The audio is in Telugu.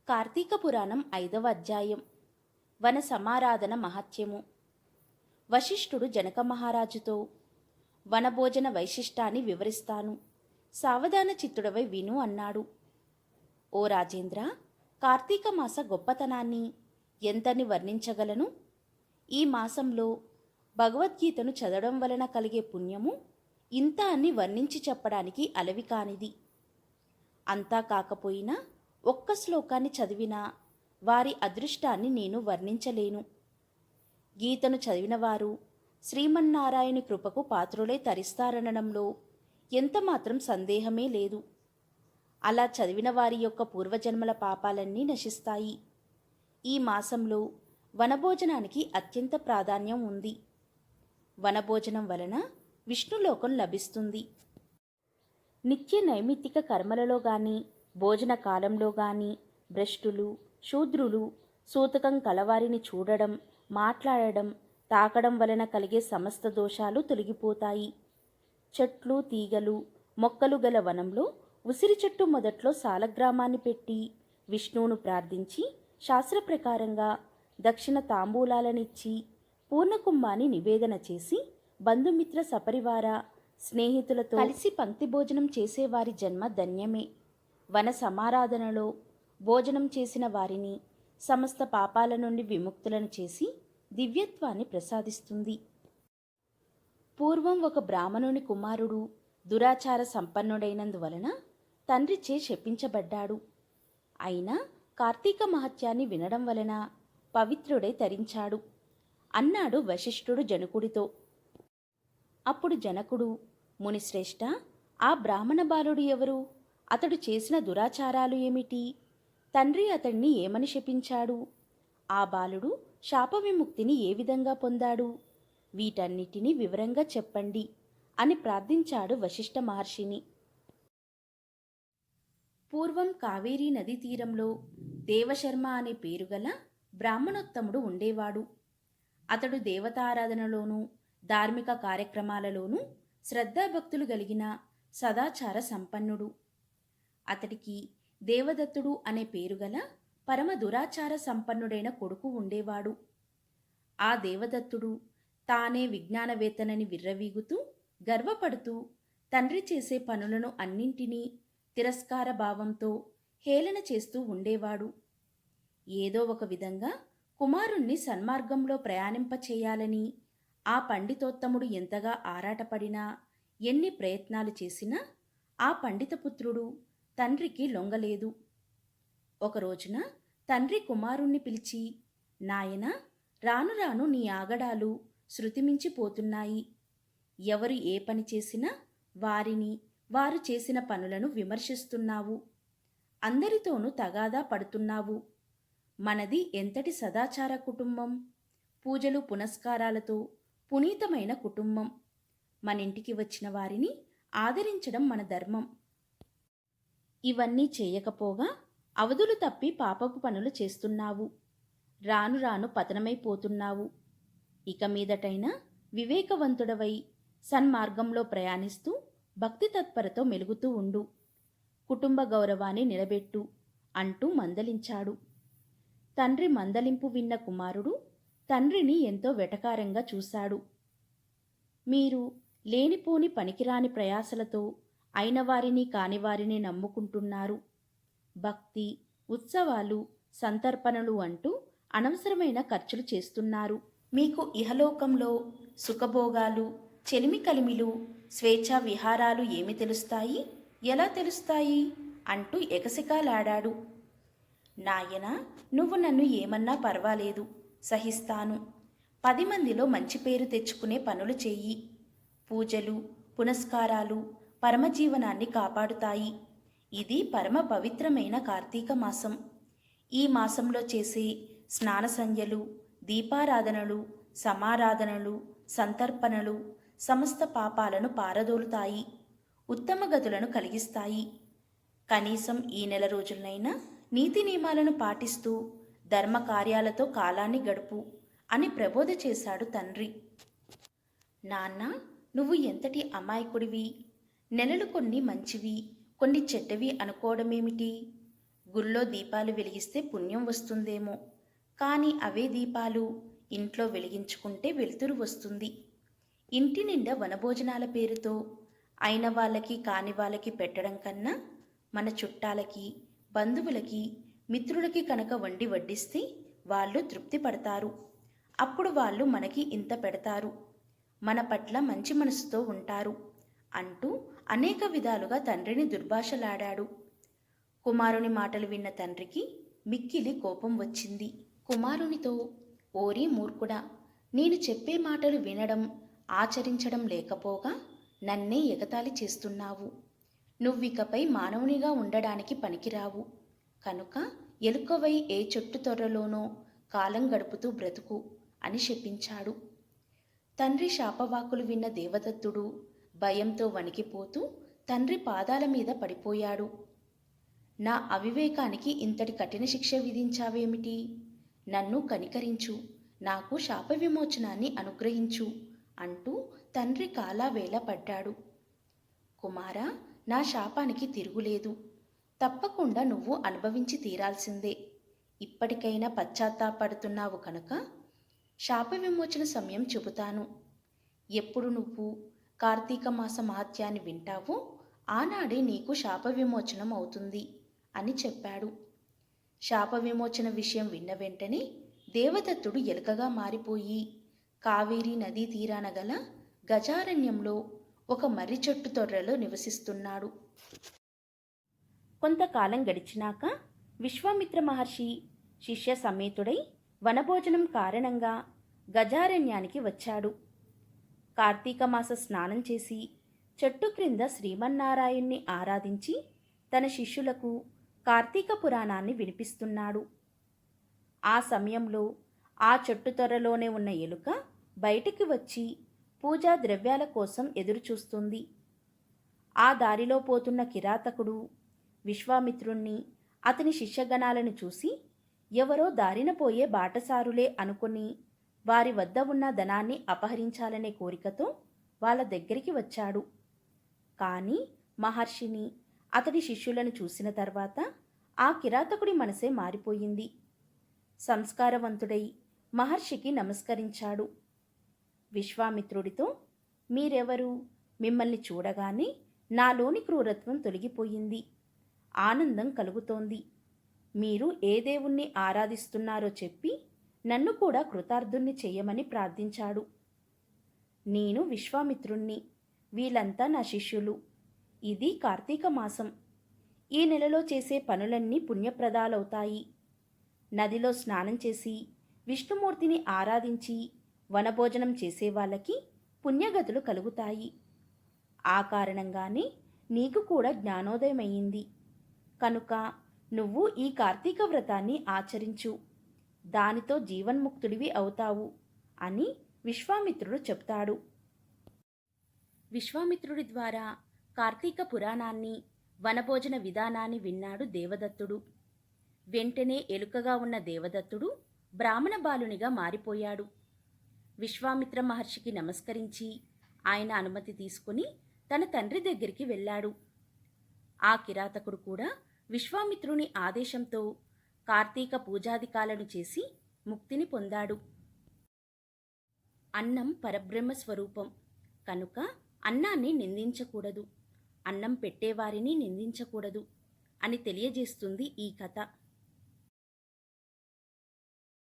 కార్తీక పురాణం 5వ అధ్యాయం. వన సమారాధన మహత్యము. వశిష్ఠుడు జనక మహారాజుతో వనభోజన వైశిష్టాన్ని వివరిస్తాను, సావధాన చిత్తుడవై విను అన్నాడు. ఓ రాజేంద్ర, కార్తీక మాస గొప్పతనాన్ని ఎంతని వర్ణించగలను? ఈ మాసంలో భగవద్గీతను చదవడం వలన కలిగే పుణ్యము ఇంత అని వర్ణించి చెప్పడానికి అలవి కానిది. అంతా కాకపోయినా ఒక్క శ్లోకాన్ని చదివినా వారి అదృష్టాన్ని నేను వర్ణించలేను. గీతను చదివినవారు శ్రీమన్నారాయణి కృపకు పాత్రులై తరిస్తారనడంలో ఎంతమాత్రం సందేహమే లేదు. అలా చదివిన వారి యొక్క పూర్వజన్మల పాపాలన్నీ నశిస్తాయి. ఈ మాసంలో వనభోజనానికి అత్యంత ప్రాధాన్యం ఉంది. వనభోజనం వలన విష్ణులోకం లభిస్తుంది. నిత్య నైమిత్తిక కర్మలలో గాని భోజన కాలంలో గాని భ్రష్టులు, శూద్రులు, సూతకం కలవారిని చూడడం, మాట్లాడడం, తాకడం వలన కలిగే సమస్త దోషాలు తొలగిపోతాయి. చెట్లు, తీగలు, మొక్కలు గల వనంలో ఉసిరి చెట్టు మొదట్లో సాలగ్రామాన్ని పెట్టి విష్ణువును ప్రార్థించి శాస్త్ర ప్రకారంగా దక్షిణ తాంబూలాలనిచ్చి పూర్ణకుంభాన్ని నివేదన చేసి బంధుమిత్ర సపరివార స్నేహితులతో కలిసి పంక్తి భోజనం చేసేవారి జన్మ ధన్యమే. వన సమారాధనలో భోజనం చేసిన వారిని సమస్త పాపాల నుండి విముక్తులను చేసి దివ్యత్వాన్ని ప్రసాదిస్తుంది. పూర్వం ఒక బ్రాహ్మణుని కుమారుడు దురాచార సంపన్నుడైనందువలన తండ్రిచే శపించబడ్డాడు. అయినా కార్తీక మహత్యాన్ని వినడం వలన పవిత్రుడై తరించాడు అన్నాడు వశిష్ఠుడు జనకుడితో. అప్పుడు జనకుడు, మునిశ్రేష్ఠ, ఆ బ్రాహ్మణ బాలుడు ఎవరు? అతడు చేసిన దురాచారాలు ఏమిటి? తండ్రి అతడిని ఏమని శపించాడు? ఆ బాలుడు శాప విముక్తిని ఏ విధంగా పొందాడు? వీటన్నిటినీ వివరంగా చెప్పండి అని ప్రార్థించాడు వశిష్ఠ మహర్షిని. పూర్వం కావేరీ నదీ తీరంలో దేవశర్మ అనే పేరుగల బ్రాహ్మణోత్తముడు ఉండేవాడు. అతడు దేవతారాధనలోనూ ధార్మిక కార్యక్రమాలలోనూ శ్రద్ధాభక్తులు కలిగిన సదాచార సంపన్నుడు. అతడికి దేవదత్తుడు అనే పేరుగల పరమ దురాచార సంపన్నుడైన కొడుకు ఉండేవాడు. ఆ దేవదత్తుడు తానే విజ్ఞానవేత్తనని విర్రవీగుతూ గర్వపడుతూ తండ్రి చేసే పనులను అన్నింటినీ తిరస్కార భావంతో హేళన చేస్తూ ఉండేవాడు. ఏదో ఒక విధంగా కుమారుణ్ణి సన్మార్గంలో ప్రయాణింపచేయాలని ఆ పండితోత్తముడు ఎంతగా ఆరాటపడినా, ఎన్ని ప్రయత్నాలు చేసినా ఆ పండితపుత్రుడు తండ్రికి లొంగలేదు. ఒకరోజున తండ్రి కుమారుణ్ణి పిలిచి, నాయనా, రాను రాను నీ ఆగడాలు శృతిమించిపోతున్నాయి. ఎవరు ఏ పని చేసినా వారిని, వారు చేసిన పనులను విమర్శిస్తున్నావు. అందరితోనూ తగాదా పడుతున్నావు. మనది ఎంతటి సదాచార కుటుంబం! పూజలు పునస్కారాలతో పునీతమైన కుటుంబం. మనింటికి వచ్చిన వారిని ఆదరించడం మన ధర్మం. ఇవన్నీ చేయకపోగా అవధులు తప్పి పాపపు పనులు చేస్తున్నావు. రాను రాను పతనమైపోతున్నావు. ఇక మీదటైనా వివేకవంతుడవై సన్మార్గంలో ప్రయాణిస్తూ భక్తి తత్పరతో మెలుగుతూ ఉండు. కుటుంబ గౌరవాన్ని నిలబెట్టు అంటూ మందలించాడు. తండ్రి మందలింపు విన్న కుమారుడు తండ్రిని ఎంతో వెటకారంగా చూశాడు. మీరు లేనిపోని పనికిరాని ప్రయాసలతో అయినవారిని కానివారిని నమ్ముకుంటున్నారు. భక్తి, ఉత్సవాలు, సంతర్పణలు అంటూ అనవసరమైన ఖర్చులు చేస్తున్నారు. మీకు ఇహలోకంలో సుఖభోగాలు, చెలిమి కలిమిలు, స్వేచ్ఛా విహారాలు ఏమి తెలుస్తాయి, ఎలా తెలుస్తాయి అంటూ ఎగసికాలాడాడు. నాయనా, నువ్వు నన్ను ఏమన్నా పర్వాలేదు, సహిస్తాను. 10 మందిలో మంచి పేరు తెచ్చుకునే పనులు చెయ్యి. పూజలు, పునస్కారాలు పరమజీవనాన్ని కాపాడుతాయి. ఇది పరమ పవిత్రమైన కార్తీక మాసం. ఈ మాసంలో చేసే స్నాన సంధ్యలు, దీపారాధనలు, సమారాధనలు, సంతర్పణలు సమస్త పాపాలను పారదోలుతాయి, ఉత్తమ గతులను కలిగిస్తాయి. కనీసం ఈ నెల రోజులనైనా నీతి నియమాలను పాటిస్తూ ధర్మ కార్యాలతో కాలాన్ని గడుపు అని ప్రబోధ చేశాడు తండ్రి. నాన్న, నువ్వు ఎంతటి అమాయకుడివి! నెలలు కొన్ని మంచివి, కొన్ని చెడ్డవి అనుకోవడమేమిటి? గుళ్ళో దీపాలు వెలిగిస్తే పుణ్యం వస్తుందేమో, కానీ అవే దీపాలు ఇంట్లో వెలిగించుకుంటే వెలుతురు వస్తుంది. ఇంటి నిండా వనభోజనాల పేరుతో అయిన వాళ్ళకి కాని వాళ్ళకి పెట్టడం కన్నా మన చుట్టాలకి, బంధువులకి, మిత్రులకి కనుక వండి వడ్డిస్తే వాళ్ళు తృప్తి పడతారు. అప్పుడు వాళ్ళు మనకి ఇంత పెడతారు, మన పట్ల మంచి మనసుతో ఉంటారు అంటూ అనేక విధాలుగా తండ్రిని దుర్భాషలాడాడు. కుమారుని మాటలు విన్న తండ్రికి మిక్కిలి కోపం వచ్చింది. కుమారునితో, ఓరి మూర్ఖుడా, నేను చెప్పే మాటలు వినడం ఆచరించడం లేకపోగా నన్నే ఎగతాళి చేస్తున్నావు. నువ్వికపై మానవునిగా ఉండడానికి పనికిరావు. కనుక ఎలుకవై ఏ చెట్టు తొర్రలోనో కాలం గడుపుతూ బ్రతుకు అని శపించాడు. తండ్రి శాపవాకులు విన్న దేవదత్తుడు భయంతో వణికిపోతూ తండ్రి పాదాల మీద పడిపోయాడు. నా అవివేకానికి ఇంతటి కఠిన శిక్ష విధించావేమిటి? నన్ను కనికరించు, నాకు శాప విమోచనాన్ని అనుగ్రహించు అంటూ తండ్రి కాలావేళ పడ్డాడు. కుమారా, నా శాపానికి తిరుగులేదు. తప్పకుండా నువ్వు అనుభవించి తీరాల్సిందే. ఇప్పటికైనా పశ్చాత్తాపడుతున్నావు కనుక శాప విమోచన సమయం చెబుతాను. ఎప్పుడు నువ్వు కార్తీక మాస మహత్యాన్ని వింటావో ఆనాడే నీకు శాప విమోచనం అవుతుంది అని చెప్పాడు. శాప విమోచన విషయం విన్న వెంటనే దేవదత్తుడు ఎలుకగా మారిపోయి కావేరీ నదీ తీరాన గల గజారణ్యంలో ఒక మర్రి చెట్టు తొర్రలో నివసిస్తున్నాడు. కొంతకాలం గడిచినాక విశ్వామిత్ర మహర్షి శిష్య సమేతుడై వనభోజనం కారణంగా గజారణ్యానికి వచ్చాడు. కార్తీక మాస స్నానం చేసి చెట్టు క్రింద శ్రీమన్నారాయణ్ణి ఆరాధించి తన శిష్యులకు కార్తీక పురాణాన్ని వినిపిస్తున్నాడు. ఆ సమయంలో ఆ చెట్టు త్వరలోనే ఉన్న ఎలుక బయటికి వచ్చి పూజా ద్రవ్యాల కోసం ఎదురుచూస్తుంది. ఆ దారిలో పోతున్న కిరాతకుడు విశ్వామిత్రుణ్ణి, అతని శిష్యగణాలను చూసి ఎవరో దారిన పోయే బాటసారులే అనుకుని వారి వద్ద ఉన్న ధనాన్ని అపహరించాలనే కోరికతో వాళ్ళ దగ్గరికి వచ్చాడు. కానీ మహర్షిని, అతడి శిష్యులను చూసిన తర్వాత ఆ కిరాతకుడి మనసే మారిపోయింది. సంస్కారవంతుడై మహర్షికి నమస్కరించాడు. విశ్వామిత్రుడితో, మీరెవరు? మిమ్మల్ని చూడగానే నాలోని క్రూరత్వం తొలగిపోయింది, ఆనందం కలుగుతోంది. మీరు ఏ దేవుణ్ణి ఆరాధిస్తున్నారో చెప్పి నన్ను కూడా కృతార్థుణ్ణి చెయ్యమని ప్రార్థించాడు. నేను విశ్వామిత్రుణ్ణి, వీళ్ళంతా నా శిష్యులు. ఇది కార్తీక మాసం. ఈ నెలలో చేసే పనులన్నీ పుణ్యప్రదాలవుతాయి. నదిలో స్నానం చేసి విష్ణుమూర్తిని ఆరాధించి వనభోజనం చేసే వాళ్ళకి పుణ్యగతులు కలుగుతాయి. ఆ కారణంగానే నీకు కూడా జ్ఞానోదయమయ్యింది. కనుక నువ్వు ఈ కార్తీక వ్రతాన్ని ఆచరించు, దానితో జీవన్ముక్తుడివి అవుతావు అని విశ్వామిత్రుడు చెప్తాడు. విశ్వామిత్రుడి ద్వారా కార్తీక పురాణాన్ని, వనభోజన విధానాన్ని విన్నాడు దేవదత్తుడు. వెంటనే ఎలుకగా ఉన్న దేవదత్తుడు బ్రాహ్మణ బాలునిగా మారిపోయాడు. విశ్వామిత్ర మహర్షికి నమస్కరించి ఆయన అనుమతి తీసుకుని తన తండ్రి దగ్గరికి వెళ్ళాడు. ఆ కిరాతకుడు కూడా విశ్వామిత్రుని ఆదేశంతో కార్తీక పూజాదికాలను చేసి ముక్తిని పొందాడు. అన్నం పరబ్రహ్మ స్వరూపం కనుక అన్నాన్ని నిందించకూడదు, అన్నం పెట్టేవారిని నిందించకూడదు అని తెలియజేస్తుంది ఈ కథ.